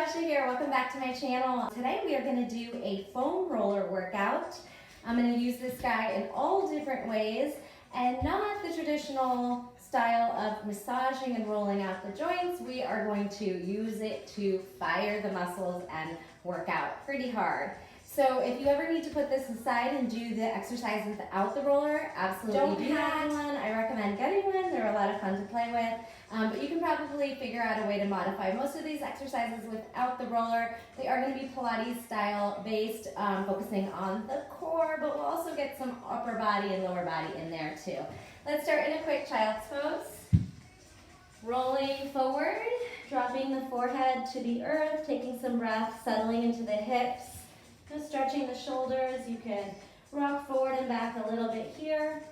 Natasha here. Welcome back to my channel. Today we are going to do a foam roller workout. I'm going to use this guy in all different ways and not the traditional style of massaging and rolling out the joints. We are going to use it to fire the muscles and work out pretty hard. So if you ever need to put this aside and do the exercise without the roller, absolutely do that. I recommend getting one. They're a lot of fun to play with. But you can probably figure out a way to modify most of these exercises without the roller. They are going to be Pilates style based, focusing on the core, but we'll also get some upper body and lower body in there too. Let's start in a quick child's pose. Rolling forward, dropping the forehead to the earth, taking some breath, settling into the hips, just stretching the shoulders. You can rock forward and back a little bit here.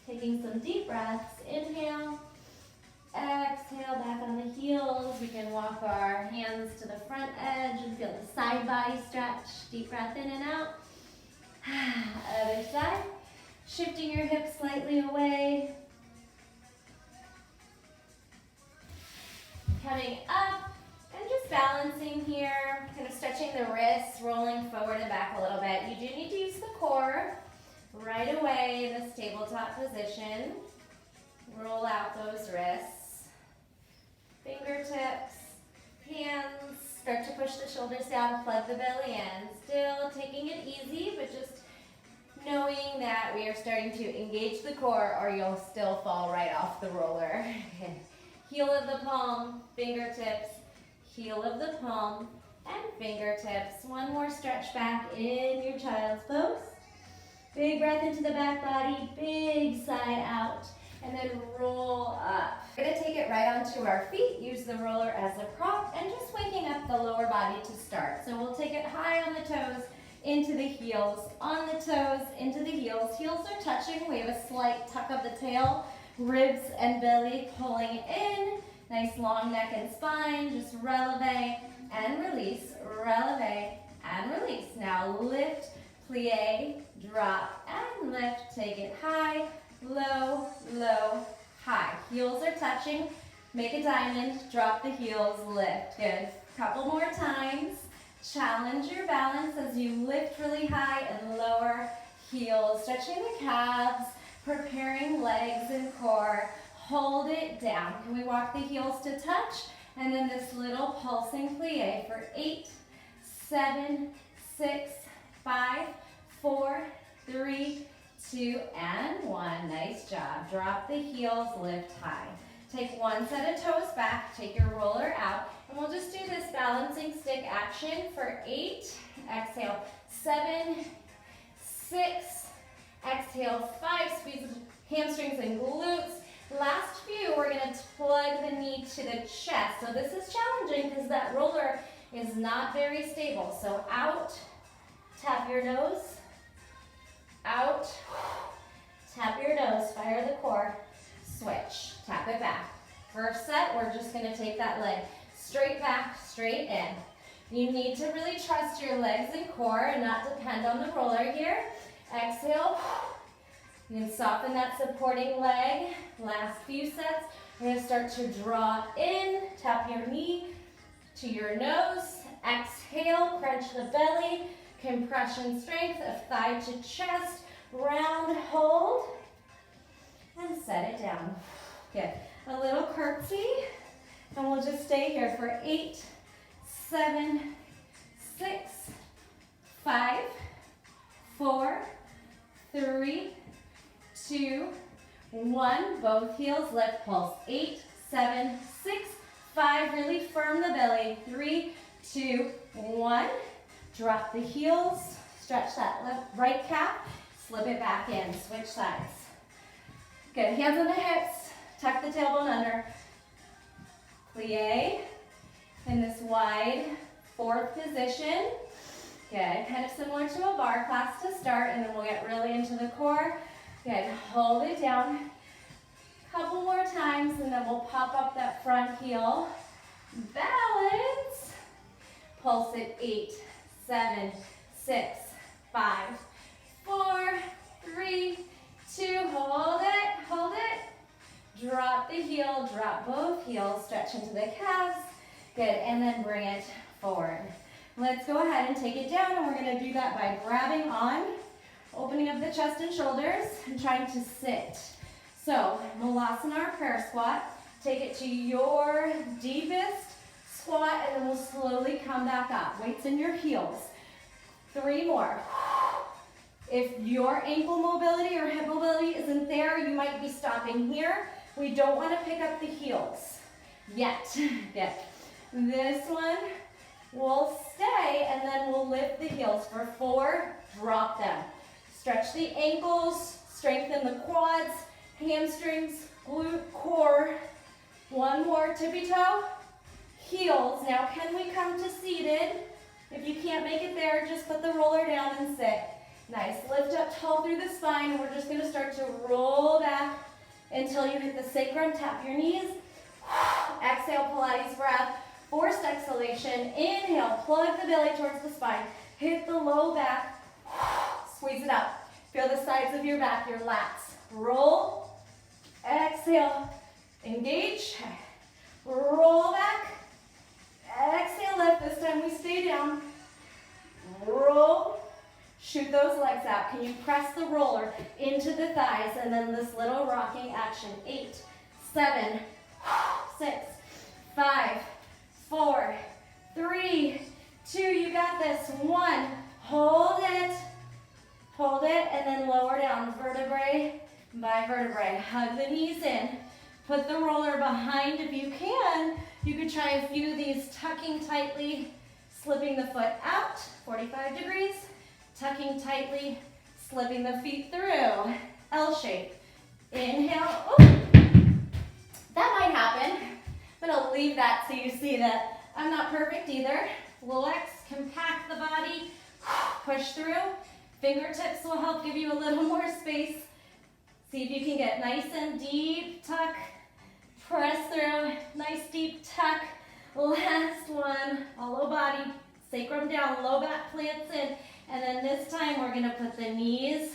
Taking some deep breaths, inhale, exhale, back on the heels. We can walk our hands to the front edge and feel the side body stretch. Deep breath in and out. Other side. Shifting your hips slightly away. Coming up and just balancing here, kind of stretching the wrists, rolling forward and back a little bit. You do need to use the core. Right away in this tabletop position, roll out those wrists, fingertips, hands, start to push the shoulders down, plug the belly in. Still taking it easy, but just knowing that we are starting to engage the core or you'll still fall right off the roller. Heel of the palm, fingertips, heel of the palm, and fingertips. One more stretch back in your child's pose. Big breath into the back body, big sigh out, and then roll up. We're gonna take it right onto our feet, use the roller as a prop, and just waking up the lower body to start. So we'll take it high on the toes, into the heels, on the toes, into the heels. Heels are touching, we have a slight tuck of the tail, ribs and belly pulling in. Nice long neck and spine, just releve and release, releve and release. Now lift, plie, drop, and lift. Take it high, low, low, high. Heels are touching. Make a diamond, drop the heels, lift. Good. Couple more times. Challenge your balance as you lift really high and lower heels. Stretching the calves, preparing legs and core. Hold it down. Can we walk the heels to touch? And then this little pulsing plie for 8, 7, 6, 5, 4, 3, 2, and 1. Nice job. Drop the heels, lift high. Take one set of toes back, take your roller out, and we'll just do this balancing stick action for 8. Exhale, 7, 6, exhale, 5. Squeeze the hamstrings and glutes. Last few, we're going to plug the knee to the chest. So this is challenging because that roller is not very stable. So out, tap your nose, out, tap your nose, fire the core, switch, tap it back. First set, we're just going to take that leg straight back, straight in. You need to really trust your legs and core and not depend on the roller here. Exhale. You can soften that supporting leg. Last few sets, we're going to start to draw in, tap your knee to your nose. Exhale, crunch the belly, compression strength of thigh to chest, round hold, and set it down. Good. A little curtsy, and we'll just stay here for 8, 7, 6, 5, 4, 3, 2, 1. Both heels lift, pulse. 8, 7, 6, 5. Really firm the belly. 3, 2, 1. Drop the heels. Stretch that right calf. Slip it back in. Switch sides. Good. Hands on the hips. Tuck the tailbone under. Plie in this wide fourth position. Good. Kind of similar to a bar class to start, and then we'll get really into the core. Good. Hold it down. Couple more times, and then we'll pop up that front heel. Balance. Pulse it. 8, 7, 6, 5, 4, 3, 2. Hold it. Hold it. Drop the heel. Drop both heels. Stretch into the calves. Good, and then bring it forward. Let's go ahead and take it down, and we're gonna do that by grabbing on, opening up the chest and shoulders, and trying to sit. So, Malasana or prayer squat. Take it to your deepest squat, and then we'll slowly come back up. Weights in your heels. 3 more. If your ankle mobility or hip mobility isn't there, you might be stopping here. We don't want to pick up the heels yet. Good. This one will stay, and then we'll lift the heels for 4. Drop them. Stretch the ankles, strengthen the quads, hamstrings, glute, core. 1 more, tippy toe, heels. Now can we come to seated? If you can't make it there, just put the roller down and sit. Nice, lift up tall through the spine, and we're just gonna start to roll back until you hit the sacrum, tap your knees. Exhale, Pilates breath, forced exhalation. Inhale, plug the belly towards the spine. Hit the low back, squeeze it up. Feel the sides of your back, your lats. Roll, exhale, engage, roll back, exhale, lift. This time we stay down. Roll, shoot those legs out. Can you press the roller into the thighs, and then this little rocking action. 8, 7, 6, 5, 4, 3, 2, you got this. 1, hold it, and then lower down, vertebrae by vertebrae. Hug the knees in, put the roller behind if you can. You could try a few of these, tucking tightly, slipping the foot out, 45 degrees, tucking tightly, slipping the feet through, L shape. Inhale, ooh. That might happen. I'm gonna leave that so you see that I'm not perfect either. Relax, compact the body, push through. Fingertips will help give you a little more space. See if you can get nice and deep, tuck, press through, nice deep tuck. Last one, hollow body, sacrum down, low back plants in. And then this time we're gonna put the knees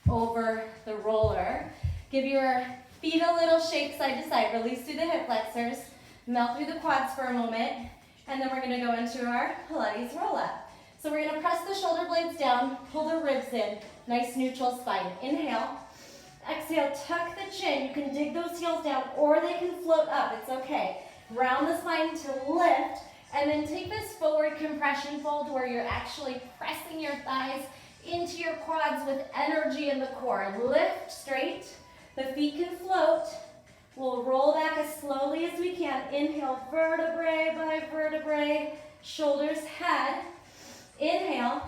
over the roller. Give your feet a little shake side to side. Release through the hip flexors, melt through the quads for a moment, and then we're gonna go into our Pilates roll-up. So we're gonna press the shoulder blades down, pull the ribs in, nice neutral spine. Inhale, exhale, tuck the chin. You can dig those heels down, or they can float up, it's okay. Round the spine to lift, and then take this forward compression fold where you're actually pressing your thighs into your quads with energy in the core. Lift straight, the feet can float. We'll roll back as slowly as we can. Inhale, vertebrae by vertebrae, shoulders, head. Inhale,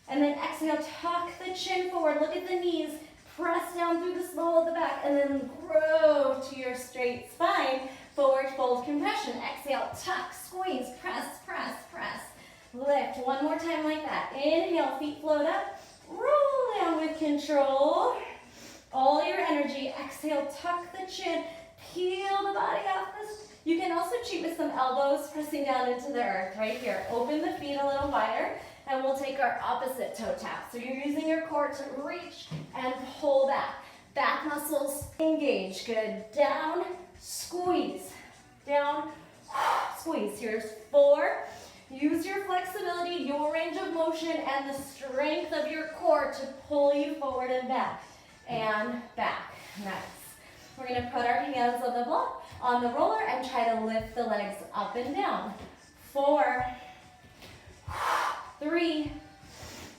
and then exhale, tuck the chin forward. Look at the knees. Press down through the small of the back, and then grow to your straight spine. Forward fold compression. Exhale, tuck, squeeze, press, press, press. Lift. 1 more time like that. Inhale, feet float up. Roll down with control. All your energy. Exhale, tuck the chin. Peel the body off this. You can also cheat with some elbows pressing down into the earth right here. Open the feet a little wider, and we'll take our opposite toe tap. So you're using your core to reach and pull back. Back muscles engage. Good. Down, squeeze. Down, squeeze. Here's 4. Use your flexibility, your range of motion, and the strength of your core to pull you forward and back. And back. Nice. We're going to put our hands on the block, on the roller, and try to lift the legs up and down. 4, 3,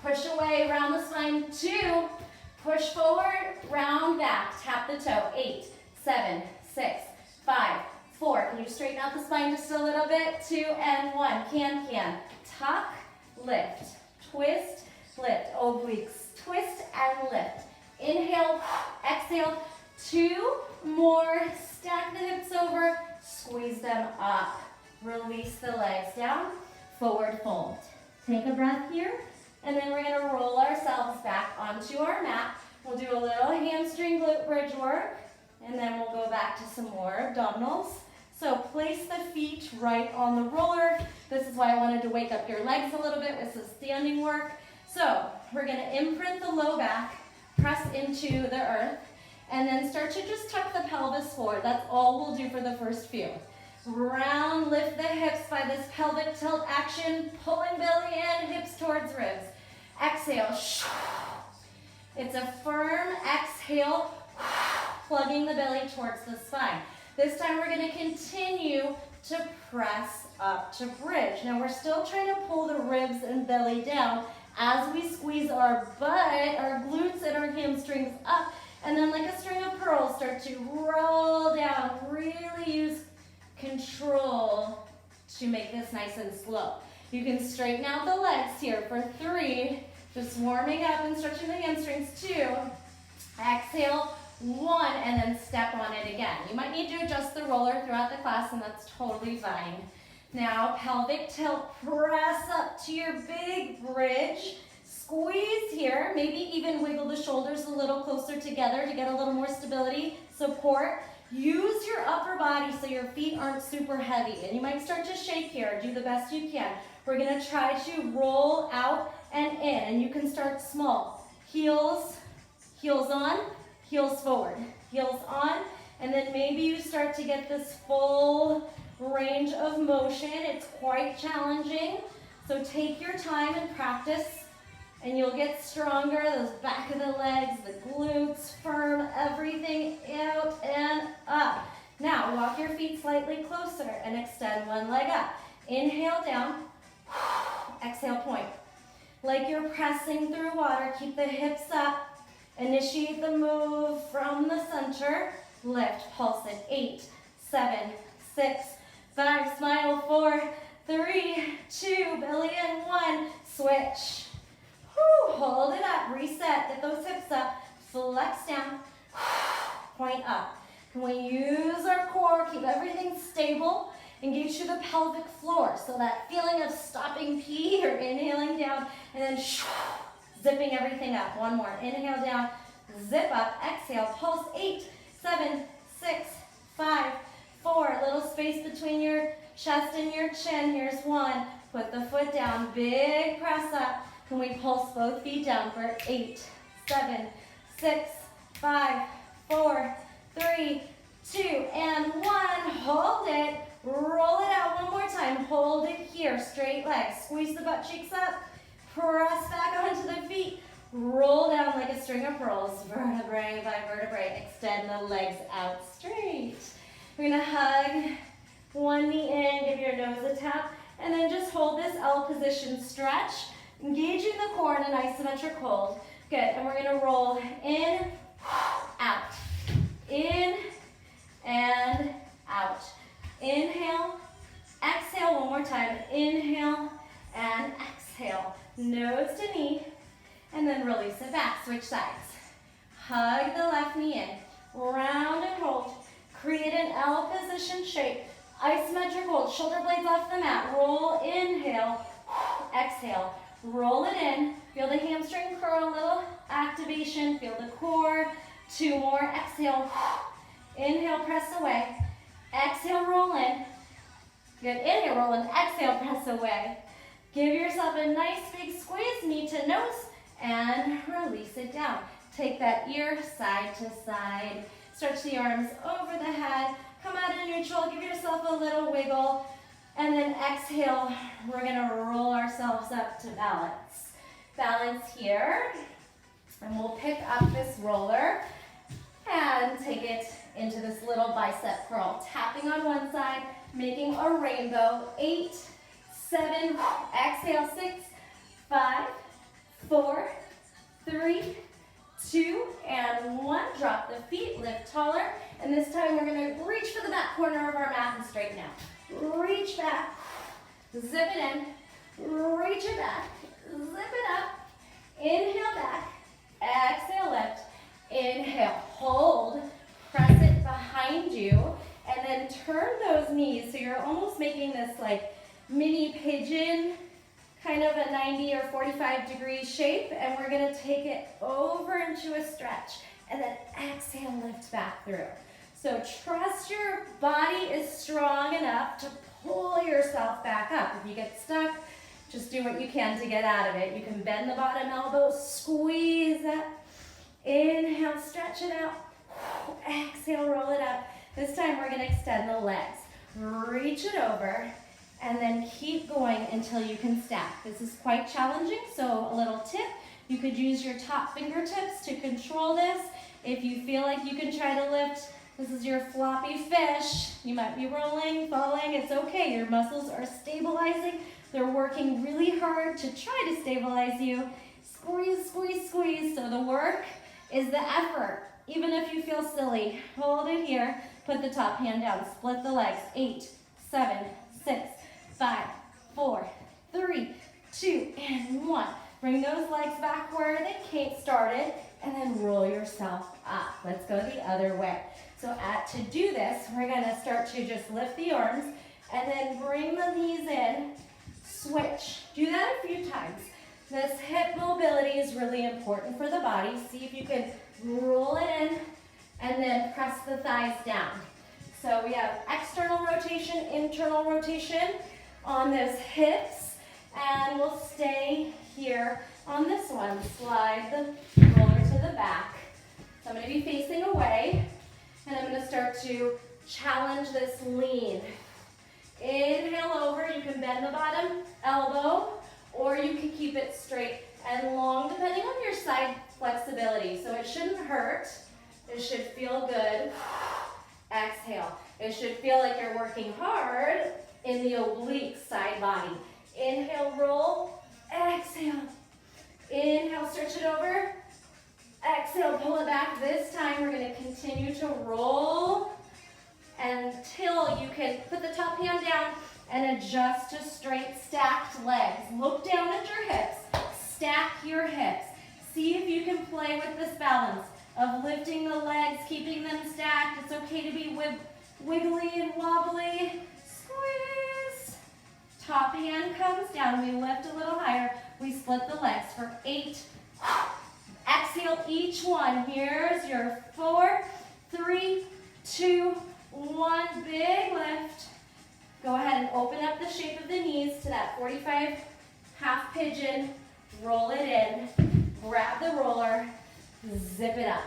push away, round the spine. 2, push forward, round back, tap the toe. 8, 7, 6, 5, 4. Can you straighten out the spine just a little bit? 2 and 1. Can. Tuck, lift, twist, lift. Obliques, twist and lift. Inhale, exhale. 2 more. Stack the hips over, squeeze them up. Release the legs down, forward fold. Take a breath here, and then we're gonna roll ourselves back onto our mat. We'll do a little hamstring glute bridge work, and then we'll go back to some more abdominals. So place the feet right on the roller. This is why I wanted to wake up your legs a little bit with some standing work. So we're gonna imprint the low back, press into the earth, and then start to just tuck the pelvis forward. That's all we'll do for the first few. Round, lift the hips by this pelvic tilt action, pulling belly in, hips towards ribs. Exhale. It's a firm exhale, plugging the belly towards the spine. This time we're going to continue to press up to bridge. Now we're still trying to pull the ribs and belly down as we squeeze our butt, our glutes and our hamstrings up, and then like a string of pearls start to roll down. Really use control to make this nice and slow. You can straighten out the legs here for 3, just warming up and stretching the hamstrings. 2, exhale, 1, and then step on it again. You might need to adjust the roller throughout the class, and that's totally fine. Now, pelvic tilt, press up to your big bridge. Squeeze here, maybe even wiggle the shoulders a little closer together to get a little more stability, support. Use your upper body so your feet aren't super heavy. And you might start to shake here. Do the best you can. We're going to try to roll out and in. And you can start small. Heels, heels on, heels forward. Heels on. And then maybe you start to get this full range of motion. It's quite challenging. So take your time and practice. And you'll get stronger, those back of the legs, the glutes, firm, everything out and up. Now, walk your feet slightly closer and extend one leg up. Inhale down, exhale point. Like you're pressing through water, keep the hips up. Initiate the move from the center. Lift, pulse it. 8, 7, 6, 5, smile. 4, 3, 2, belly in. 1, switch. Hold it up, reset, get those hips up, flex down, point up. Can we use our core, keep everything stable, engage through the pelvic floor. So that feeling of stopping pee or inhaling down and then zipping everything up. One more, inhale down, zip up, exhale, pulse. 8, 7, 6, 5, 4, little space between your chest and your chin. Here's 1, put the foot down, big press up. Can we pulse both feet down for 8, 7, 6, 5, 4, 3, 2, and 1. Hold it. Roll it out one more time. Hold it here. Straight legs. Squeeze the butt cheeks up. Press back onto the feet. Roll down like a string of pearls. Vertebrae by vertebrae. Extend the legs out straight. We're going to hug one knee in. Give your nose a tap. And then just hold this L position. Stretch. Engaging the core in an isometric hold. Good, and we're gonna roll in, out, in, and out. Inhale, exhale one more time. Inhale, and exhale. Nose to knee, and then release it back. Switch sides. Hug the left knee in. Round and hold. Create an L position shape. Isometric hold. Shoulder blades off the mat. Roll, inhale, exhale. Roll it in. Feel the hamstring curl, a little activation. Feel the core. 2 more. Exhale. Inhale, press away. Exhale, roll in. Good. Inhale, roll in. Exhale, press away. Give yourself a nice big squeeze, knee to nose, and release it down. Take that ear side to side. Stretch the arms over the head. Come out in neutral. Give yourself a little wiggle. And then exhale, we're gonna roll ourselves up to balance. Balance here, and we'll pick up this roller and take it into this little bicep curl. Tapping on one side, making a rainbow. 8, 7, exhale, 6, 5, 4, 3, 2, and 1. Drop the feet, lift taller. And this time we're gonna reach for the back corner of our mat and straighten out. Reach back, zip it in, reach it back, zip it up, inhale back, exhale lift, inhale, hold, press it behind you, and then turn those knees so you're almost making this like mini pigeon, kind of a 90 or 45 degree shape, and we're gonna take it over into a stretch, and then exhale, lift back through. So trust your body is strong enough to pull yourself back up. If you get stuck, just do what you can to get out of it. You can bend the bottom elbow, squeeze it. Inhale, stretch it out. Exhale, roll it up. This time we're gonna extend the legs. reach it over, and then keep going until you can stack. This is quite challenging, so a little tip, you could use your top fingertips to control this. If you feel like you can try to lift, this is your floppy fish. You might be rolling, falling, it's okay. Your muscles are stabilizing. They're working really hard to try to stabilize you. Squeeze, squeeze, squeeze. So the work is the effort. Even if you feel silly, hold it here. Put the top hand down. Split the legs. 8, 7, 6, 5, 4, 3, 2, and 1. Bring those legs back where they started, and then roll yourself up. Let's go the other way. So to do this, we're gonna start to just lift the arms, and then bring the knees in, switch. Do that a few times. This hip mobility is really important for the body. See if you can roll it in, and then press the thighs down. So we have external rotation, internal rotation on those hips, and we'll stay here on this one. Slide the roller to the back. So I'm going to be facing away, and I'm going to start to challenge this lean. Inhale over. You can bend the bottom elbow, or you can keep it straight and long, depending on your side flexibility. So it shouldn't hurt. It should feel good. Exhale. It should feel like you're working hard in the oblique side body. Inhale, roll. Exhale. Inhale, stretch it over. Exhale, pull it back. This time we're going to continue to roll until you can put the top hand down and adjust to straight stacked legs. Look down at your hips. Stack your hips. See if you can play with this balance of lifting the legs, keeping them stacked. It's okay to be wiggly and wobbly. Squeeze. Top hand comes down. We lift a little higher. We split the legs for 8. Exhale each one. Here's your 4, 3, 2, 1. Big lift. Go ahead and open up the shape of the knees to that 45 half pigeon. Roll it in. Grab the roller. Zip it up.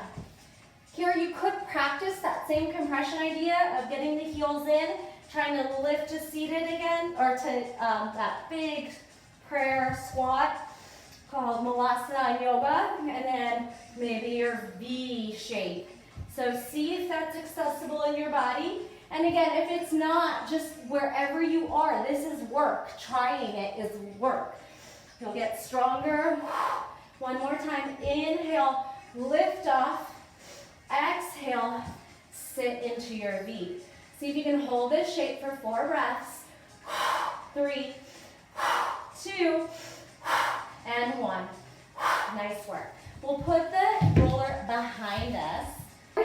Here you could practice that same compression idea of getting the heels in, trying to lift to seated again, or to that big prayer squat called Malasana in yoga, and then maybe your V shape. So see if that's accessible in your body. And again, if it's not, just wherever you are, this is work. Trying it is work. You'll get stronger. One more time. Inhale, lift off. Exhale, sit into your V. See if you can hold this shape for 4 breaths. 3, 2, and 1. Nice work. We'll put the roller behind us.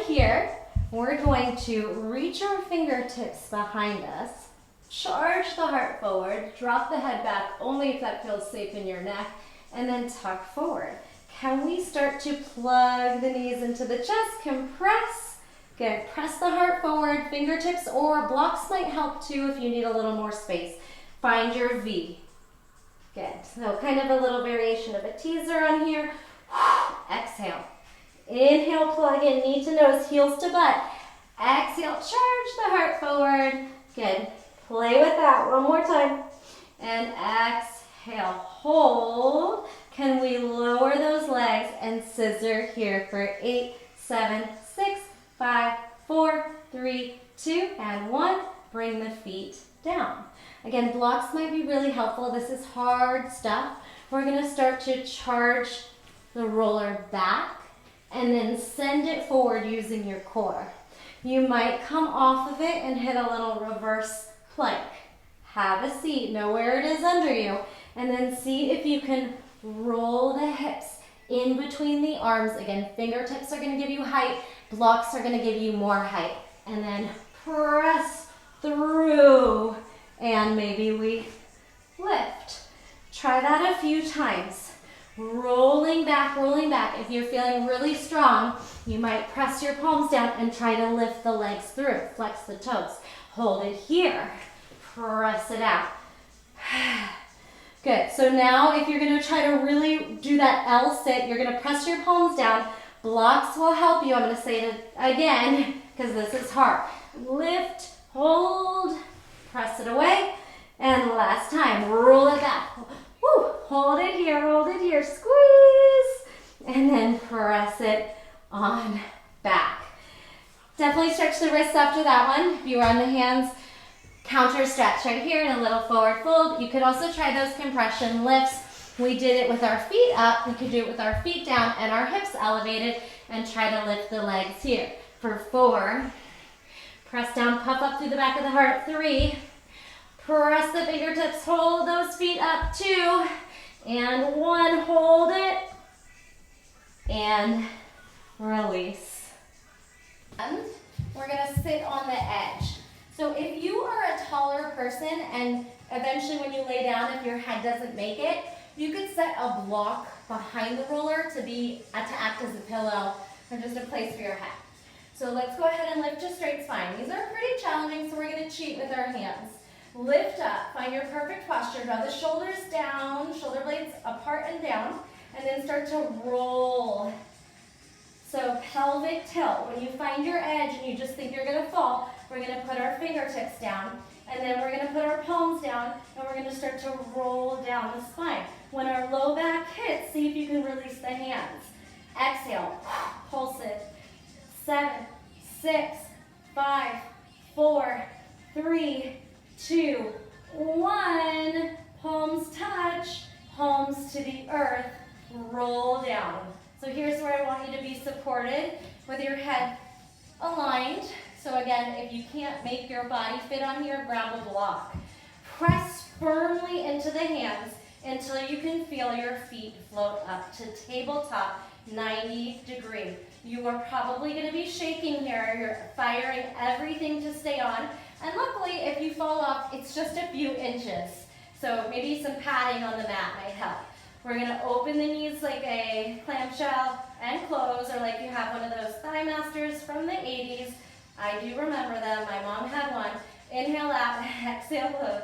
Here, we're going to reach our fingertips behind us, charge the heart forward, drop the head back only if that feels safe in your neck, and then tuck forward. Can we start to plug the knees into the chest, compress? Good, press the heart forward, fingertips or blocks might help too if you need a little more space. Find your V. Good, so kind of a little variation of a teaser on here. Exhale. Inhale, plug in, knee to nose, heels to butt. Exhale, charge the heart forward. Good, play with that one more time. And exhale, hold. Can we lower those legs and scissor here for 8, 7, 6, 5, 4, 3, 2, and 1. Bring the feet down. Again, blocks might be really helpful. This is hard stuff. We're going to start to charge the roller back and then send it forward using your core. You might come off of it and hit a little reverse plank. Have a seat, know where it is under you, and then see if you can roll the hips in between the arms. Again, fingertips are going to give you height, blocks are going to give you more height. And then press through, and maybe we lift. Try that a few times. Rolling back, rolling back. If you're feeling really strong, you might press your palms down and try to lift the legs through. Flex the toes. Hold it here. Press it out. Good. So now if you're going to try to really do that L sit, you're going to press your palms down. Blocks will help you. I'm going to say it again because this is hard. Lift, hold, Press it away. And last time, roll it back. Woo. Hold it here, squeeze. And then press it on back. Definitely stretch the wrists after that one. If you were on the hands, counter stretch right here and a little forward fold. You could also try those compression lifts. We did it with our feet up. We could do it with our feet down and our hips elevated and try to lift the legs here. For 4, press down, puff up through the back of the heart. 3, press the fingertips, hold those feet up. 2, and 1, hold it, and release. And we're gonna sit on the edge. So if you are a taller person and eventually when you lay down, if your head doesn't make it, you could set a block behind the roller to act as a pillow or just a place for your head. So let's go ahead and lift a straight spine. These are pretty challenging, so we're gonna cheat with our hands. Lift up, find your perfect posture. Draw the shoulders down, shoulder blades apart and down, and then start to roll. So pelvic tilt. When you find your edge and you just think you're gonna fall, we're gonna put our fingertips down, and then we're gonna put our palms down, and we're gonna start to roll down the spine. When our low back hits, see if you can release the hands. Exhale, pulse it. 7, 6, 5, 4, 3, 2, 1. Palms touch, palms to the earth, roll down. So here's where I want you to be supported with your head aligned. So again, if you can't make your body fit on here, grab a block. Press firmly into the hands until you can feel your feet float up to tabletop, 90 degree. You are probably going to be shaking here. You're firing everything to stay on. And luckily, if you fall off, it's just a few inches. So maybe some padding on the mat might help. We're going to open the knees like a clamshell and close, or like you have one of those Thigh Masters from the 80s. I do remember them. My mom had one. Inhale out, exhale, close.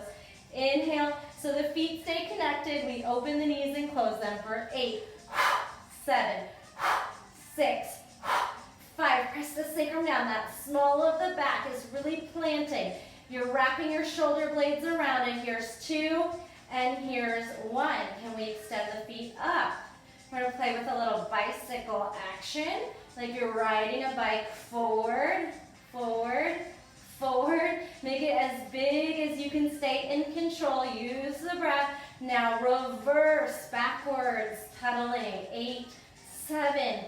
Inhale, so the feet stay connected. We open the knees and close them for 8, 7, 6, 5. Press the sacrum down. That small of the back is really planting. You're wrapping your shoulder blades around it. Here's 2, and here's 1. Can we extend the feet up? We're going to play with a little bicycle action, like you're riding a bike forward, forward, forward. Make it as big as you can stay in control. Use the breath. Now reverse, backwards, pedaling. 8, 7,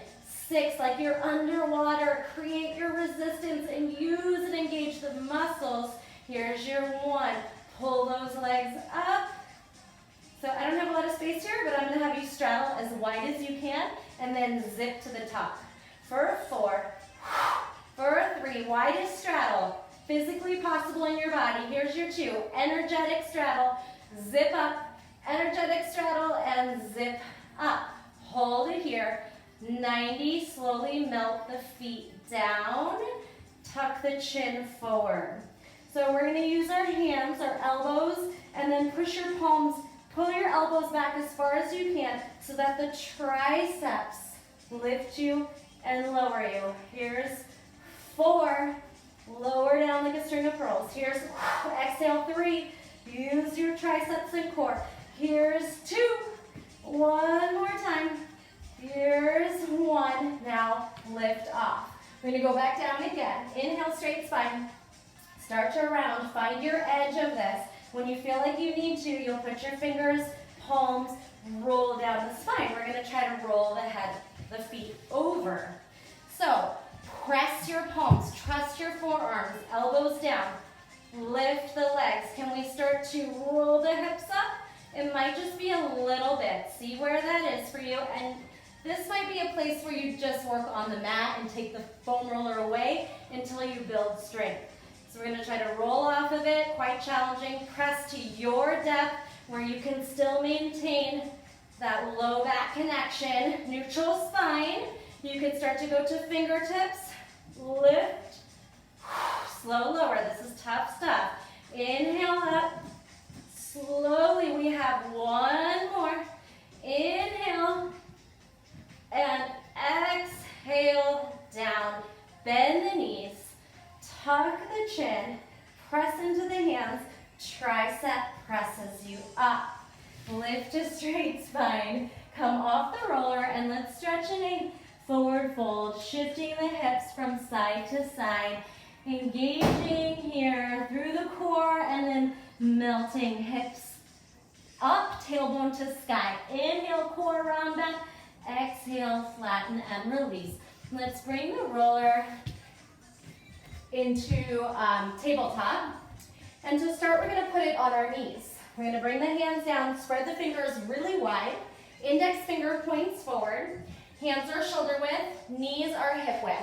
6, like you're underwater. Create your resistance and use and engage the muscles. Here's your 1. Pull those legs up. So I don't have a lot of space here, but I'm going to have you straddle as wide as you can and then zip to the top. For 4, for 3, widest straddle, physically possible in your body. Here's your 2, energetic straddle, zip up, energetic straddle, and zip up. Hold it here. 90, slowly melt the feet down, tuck the chin forward. So we're going to use our hands, our elbows, and then push your palms, pull your elbows back as far as you can so that the triceps lift you and lower you. Here's 4, lower down like a string of pearls. Here's, exhale, 3, use your triceps and core. Here's 2, one more time. Here's 1, now lift off. We're going to go back down again. Inhale, straight spine. Start to round, find your edge of this. When you feel like you need to, you'll put your fingers, palms, roll down the spine. We're going to try to roll the feet over. So press your palms, trust your forearms, elbows down, lift the legs. Can we start to roll the hips up? It might just be a little bit. See where that is for you. And this might be a place where you just work on the mat and take the foam roller away until you build strength. So we're going to try to roll off of it, quite challenging. Press to your depth where you can still maintain that low back connection. Neutral spine. You can start to go to fingertips. Lift. Slow lower. This is tough stuff. Inhale up. Slowly we have 1 more. Inhale. And exhale down. Bend the knees. Tuck the chin, press into the hands, that presses you up. Lift a straight spine. Come off the roller and let's stretch in a forward fold, shifting the hips from side to side, engaging here through the core and then melting hips up, tailbone to sky. Inhale, core round back. Exhale, flatten and release. Let's bring the roller into tabletop. And to start, we're going to put it on our knees. We're going to bring the hands down, spread the fingers really wide, index finger points forward, hands are shoulder width, knees are hip width.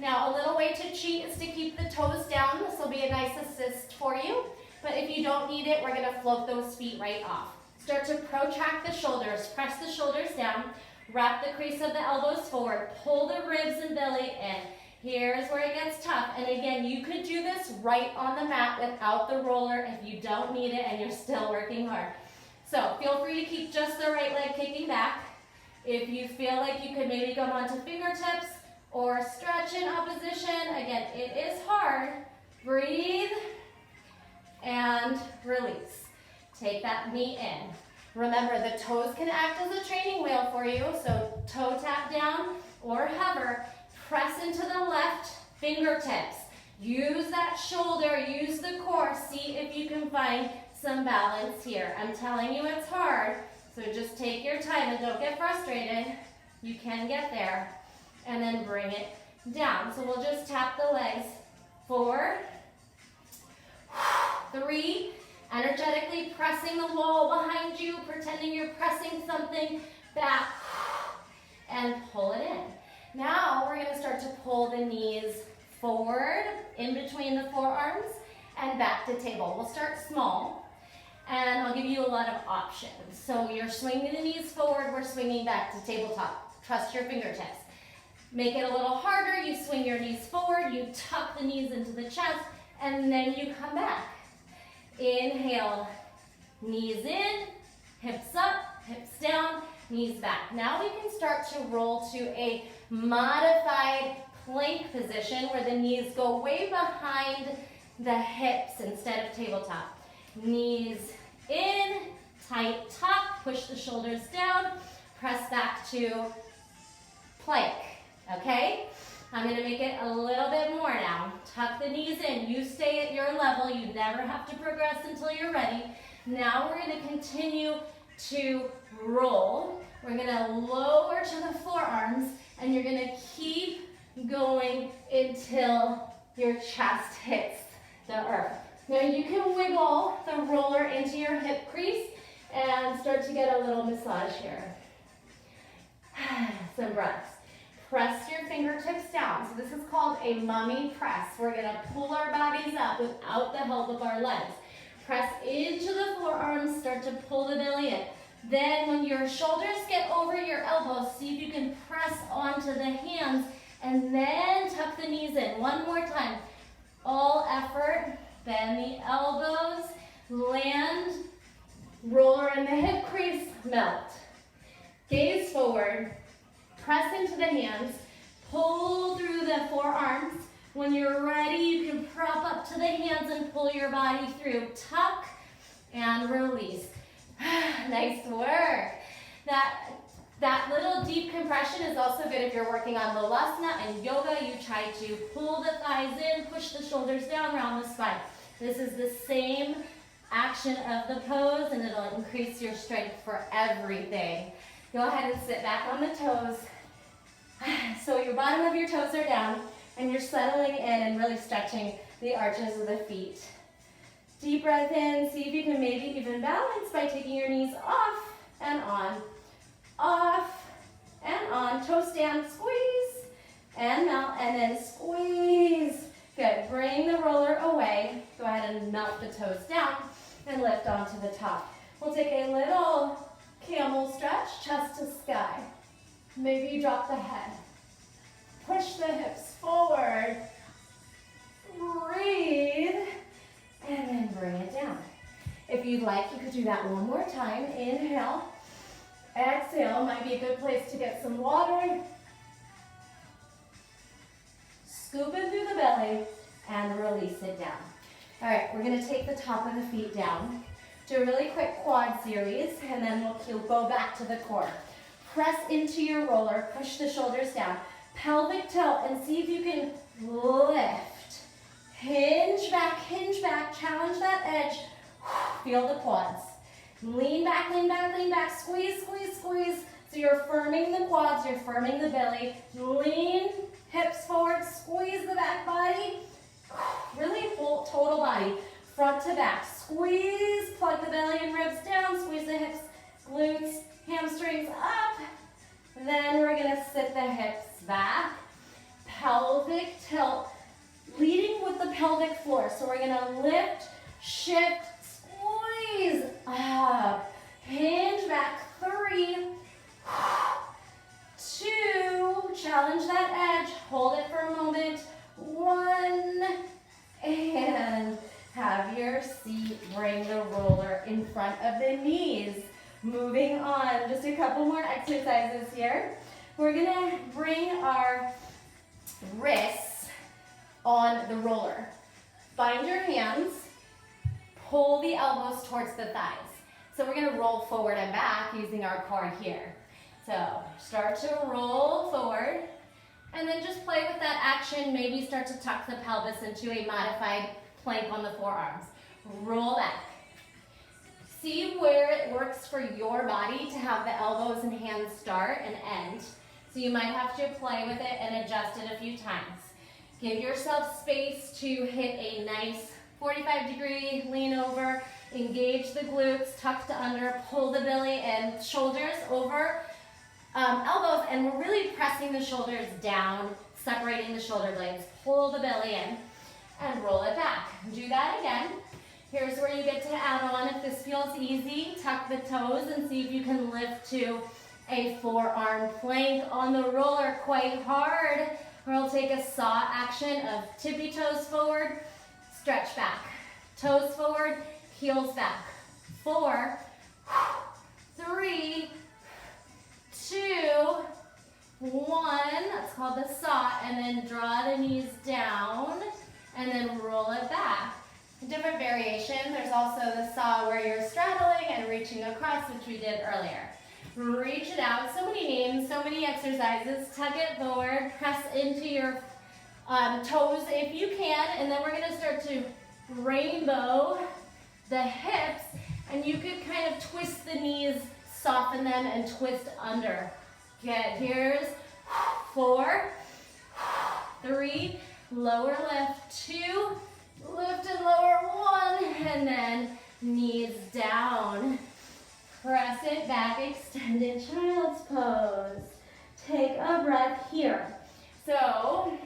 Now, a little way to cheat is to keep the toes down. This will be a nice assist for you. But if you don't need it, we're going to float those feet right off. Start to protract the shoulders. Press the shoulders down. Wrap the crease of the elbows forward. Pull the ribs and belly in. Here's where it gets tough. And again, you could do this right on the mat without the roller if you don't need it and you're still working hard. So feel free to keep just the right leg kicking back. If you feel like you could maybe come onto fingertips or stretch in opposition, again, it is hard. Breathe and release. Take that knee in. Remember, the toes can act as a training wheel for you, so toe tap down or hover. Press into the left fingertips. Use that shoulder, use the core. See if you can find some balance here. I'm telling you it's hard, so just take your time and don't get frustrated. You can get there. And then bring it down. So we'll just tap the legs forward. 3, energetically pressing the wall behind you, pretending you're pressing something back, and pull it in. Now we're going to start to pull the knees forward in between the forearms and back to table. We'll start small, and I'll give you a lot of options. So you're swinging the knees forward, we're swinging back to tabletop. Trust your fingertips. Make it a little harder. You swing your knees forward, you tuck the knees into the chest, and then you come back. Inhale, knees in, hips up, hips down, knees back. Now we can start to roll to a modified plank position where the knees go way behind the hips instead of tabletop. Knees in, tight tuck, push the shoulders down, press back to plank, okay? I'm going to make it a little bit more now. Tuck the knees in. You stay at your level. You never have to progress until you're ready. Now we're going to continue to roll. We're going to lower to the forearms, and you're going to keep going until your chest hits the earth. Now you can wiggle the roller into your hip crease and start to get a little massage here. Some breaths. Press your fingertips down. So this is called a mummy press. We're going to pull our bodies up without the help of our legs. Press into the forearms, start to pull the belly in. Then when your shoulders get over your elbows, see if you can press onto the hands and then tuck the knees in. One more time. All effort. Bend the elbows, land, roller in the hip crease, melt. Gaze forward. Press into the hands, pull through the forearms. When you're ready, you can prop up to the hands and pull your body through. Tuck and release. Nice work. That little deep compression is also good if you're working on Balasana and yoga. You try to pull the thighs in, push the shoulders down, round the spine. This is the same action of the pose, and it'll increase your strength for everything. Go ahead and sit back on the toes. So your bottom of your toes are down, and you're settling in and really stretching the arches of the feet. Deep breath in. See if you can maybe even balance by taking your knees off and on. Off and on. Toe stand, squeeze, and melt, and then squeeze. Good. Bring the roller away. Go ahead and melt the toes down and lift onto the top. We'll take a little camel stretch, chest to sky. Maybe you drop the head. Push the hips forward. Breathe. And then bring it down. If you'd like, you could do that one more time. Inhale. Exhale. Might be a good place to get some water. Scoop it through the belly and release it down. All right, we're going to take the top of the feet down. Do a really quick quad series, and then we'll go back to the core. Press into your roller, push the shoulders down. Pelvic tilt, and see if you can lift. Hinge back, challenge that edge. Feel the quads. Lean back, squeeze, squeeze, squeeze. So you're firming the quads, you're firming the belly. Lean, hips forward, squeeze the back body. Really full total body, front to back. Squeeze, plug the belly and ribs down, squeeze the hips, glutes, hamstrings up. Then we're gonna sit the hips back. Pelvic tilt, leading with the pelvic floor. So we're gonna lift, shift, squeeze up. Hinge back, 3, 2, challenge that edge, hold it for a moment, 1, and have your seat, bring the roller in front of the knees. Moving on, just a couple more exercises here. We're gonna bring our wrists on the roller. Bind your hands, pull the elbows towards the thighs. So we're gonna roll forward and back using our core here. So start to roll forward, and then just play with that action. Maybe start to tuck the pelvis into a modified plank on the forearms. Roll back. See where it works for your body to have the elbows and hands start and end. So you might have to play with it and adjust it a few times. Give yourself space to hit a nice 45-degree lean over, engage the glutes, tuck to under, pull the belly and shoulders over elbows, and we're really pressing the shoulders down, separating the shoulder blades. Pull the belly in and roll it back. Do that again. Here's where you get to add on, if this feels easy, tuck the toes and see if you can lift to a forearm plank on the roller quite hard. Or we'll take a saw action of tippy toes forward, stretch back. Toes forward, heels back. 4, 3, 2, 1. That's called the saw. And then draw the knees down and then roll it back. Different variation. There's also the saw where you're straddling and reaching across, which we did earlier. Reach it out. So many names, so many exercises. Tuck it forward. Press into your toes if you can. And then we're going to start to rainbow the hips. And you could kind of twist the knees, soften them, and twist under. Good. Here's 4, 3, lower lift, 2, lift and lower, 1, and then knees down. Press it back, extended child's pose. Take a breath here. So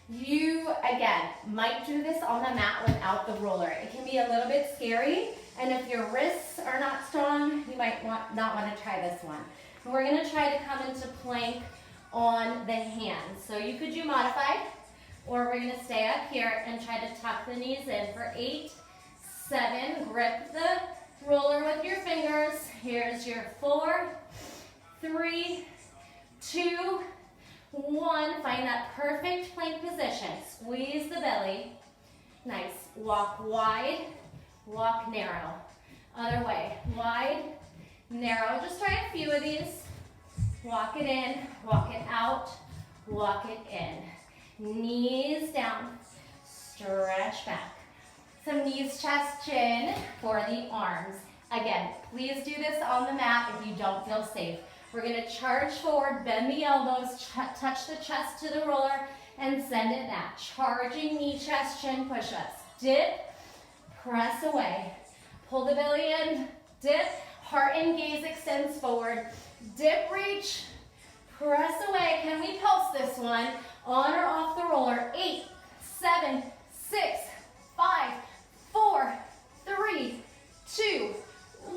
you, again, might do this on the mat without the roller. It can be a little bit scary, and if your wrists are not strong, you might not want to try this one. And we're going to try to come into plank on the hands. So you could do modified, or we're going to stay up here and try to tuck the knees in for 8, 7, grip the roller with your fingers. Here's your 4, 3, 2, 1. Find that perfect plank position. Squeeze the belly. Nice. Walk wide, walk narrow. Other way. Wide, narrow. Just try a few of these. Walk it in, walk it out, walk it in. Knees down, stretch back. Some knees, chest, chin for the arms. Again, please do this on the mat if you don't feel safe. We're going to charge forward, bend the elbows, touch the chest to the roller, and send it back. Charging knee, chest, chin, push-ups. Dip, press away. Pull the belly in, dip, heart and gaze extends forward. Dip, reach, press away. Can we pulse this one? On or off the roller. 8, 7, 6, 5, 4, 3, 2,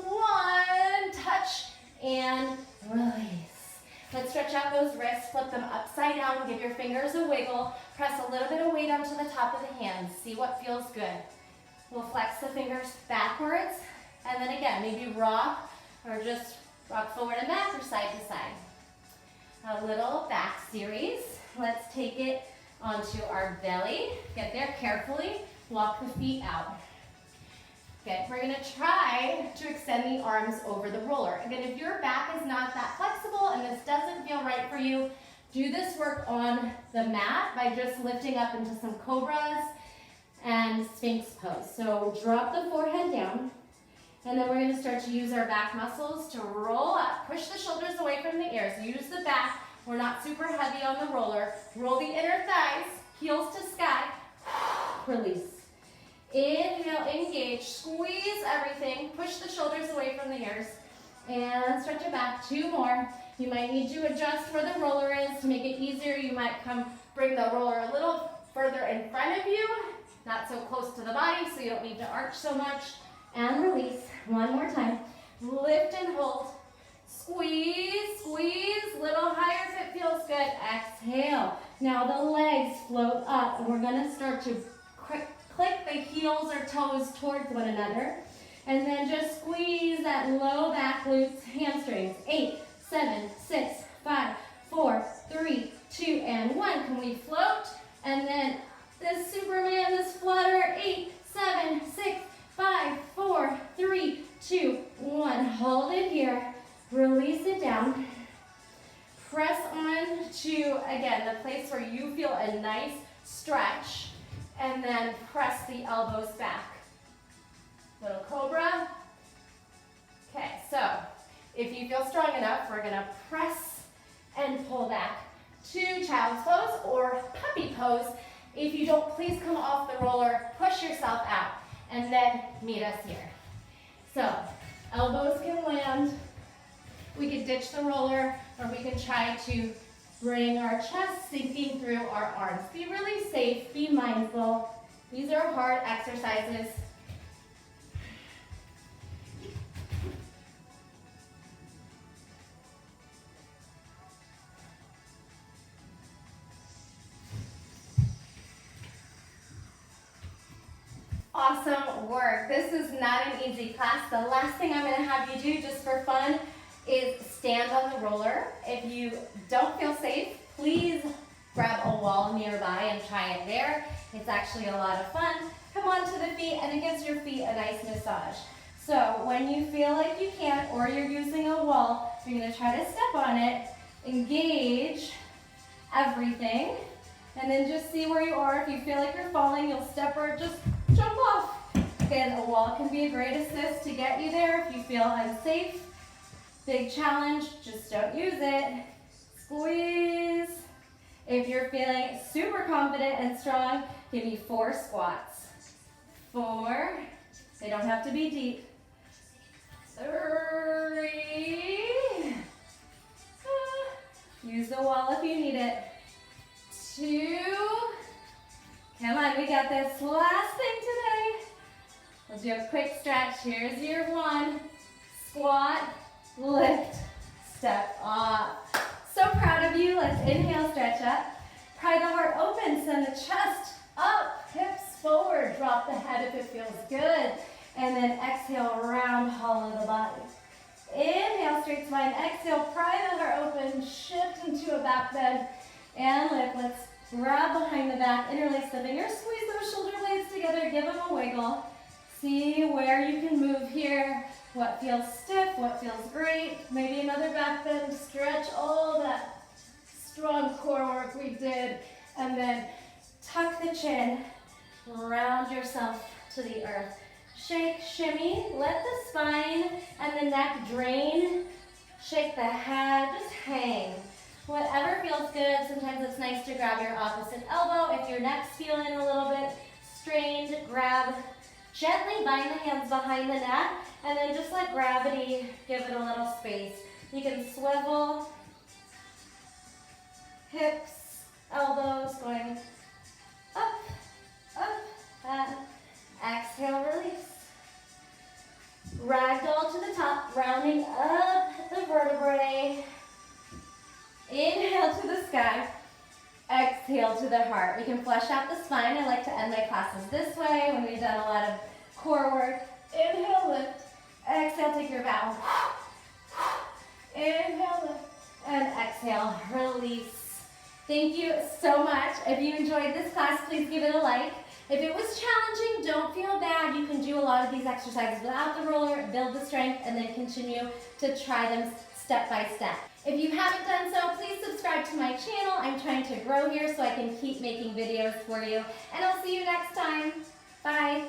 1. Touch and release. Let's stretch out those wrists, flip them upside down, give your fingers a wiggle, press a little bit of weight onto the top of the hands. See what feels good. We'll flex the fingers backwards, and then again, maybe rock or just rock forward and back or side to side. A little back series. Let's take it onto our belly. Get there carefully. Walk the feet out. Good. We're going to try to extend the arms over the roller. Again, if your back is not that flexible and this doesn't feel right for you, do this work on the mat by just lifting up into some Cobras and Sphinx pose. So drop the forehead down, and then we're going to start to use our back muscles to roll up. Push the shoulders away from the ears. Use the back. We're not super heavy on the roller. Roll the inner thighs, heels to sky. Release. Inhale, engage, squeeze everything. Push the shoulders away from the ears. And stretch it back. 2 more. You might need to adjust where the roller is to make it easier. You might bring the roller a little further in front of you, not so close to the body, so you don't need to arch so much. And release. 1 more time. Lift and hold. Squeeze, squeeze, little higher if it feels good. Exhale. Now the legs float up, and we're gonna start to click the heels or toes towards one another. And then just squeeze that low back glutes, hamstrings. 8, 7, 6, 5, 4, 3, 2, and 1. Can we float? And then this Superman, this flutter. 8, 7, 6, 5, 4, 3, 2, 1. Hold it here. Release it down. Press on to, again, the place where you feel a nice stretch. And then press the elbows back. Little cobra. Okay, so if you feel strong enough, we're gonna press and pull back to child's pose or puppy pose. If you don't, please come off the roller, push yourself out, and then meet us here. So elbows can land. We can ditch the roller, or we can try to bring our chest sinking through our arms. Be really safe, be mindful. These are hard exercises. Awesome work. This is not an easy class. The last thing I'm going to have you do just for fun is stand on the roller. If you don't feel safe, please grab a wall nearby and try it there. It's actually a lot of fun. Come onto the feet, and it gives your feet a nice massage. So when you feel like you can't, or you're using a wall, you're going to try to step on it, engage everything, and then just see where you are. If you feel like you're falling, you'll step or just jump off. Again, a wall can be a great assist to get you there. If you feel unsafe, big challenge, just don't use it. Squeeze. If you're feeling super confident and strong, give me 4 squats. 4. They don't have to be deep. 3. Use the wall if you need it. 2. Come on, we got this. Last thing today. We'll do a quick stretch. Here's your 1. Squat, lift, step up. So proud of you. Let's inhale, stretch up. Pry the heart open, send the chest up, hips forward. Drop the head if it feels good. And then exhale, round, hollow the body. Inhale, straight spine. Exhale, pry the heart open, shift into a back bend, and lift. Let's grab behind the back, interlace the fingers, squeeze those shoulder blades together, give them a wiggle. See where you can move here, what feels stiff, what feels great. Maybe another back bend, stretch all that strong core work we did, and then tuck the chin, round yourself to the earth. Shake, shimmy, let the spine and the neck drain. Shake the head, just hang. Whatever feels good. Sometimes it's nice to grab your opposite elbow. If your neck's feeling a little bit strained, grab, gently bind the hands behind the neck, and then just let gravity give it a little space. You can swivel, hips, elbows going up, up, and exhale, release. Ragdoll to the top, rounding up the vertebrae. Inhale to the sky, exhale to the heart. We can flesh out the spine. I like to end my classes this way when we've done a lot of core work. Inhale, lift. Exhale, take your bow. Inhale, lift. And exhale, release. Thank you so much. If you enjoyed this class, please give it a like. If it was challenging, don't feel bad. You can do a lot of these exercises without the roller, build the strength, and then continue to try them step by step. If you haven't done so, please subscribe to my channel. I'm trying to grow here so I can keep making videos for you. And I'll see you next time. Bye.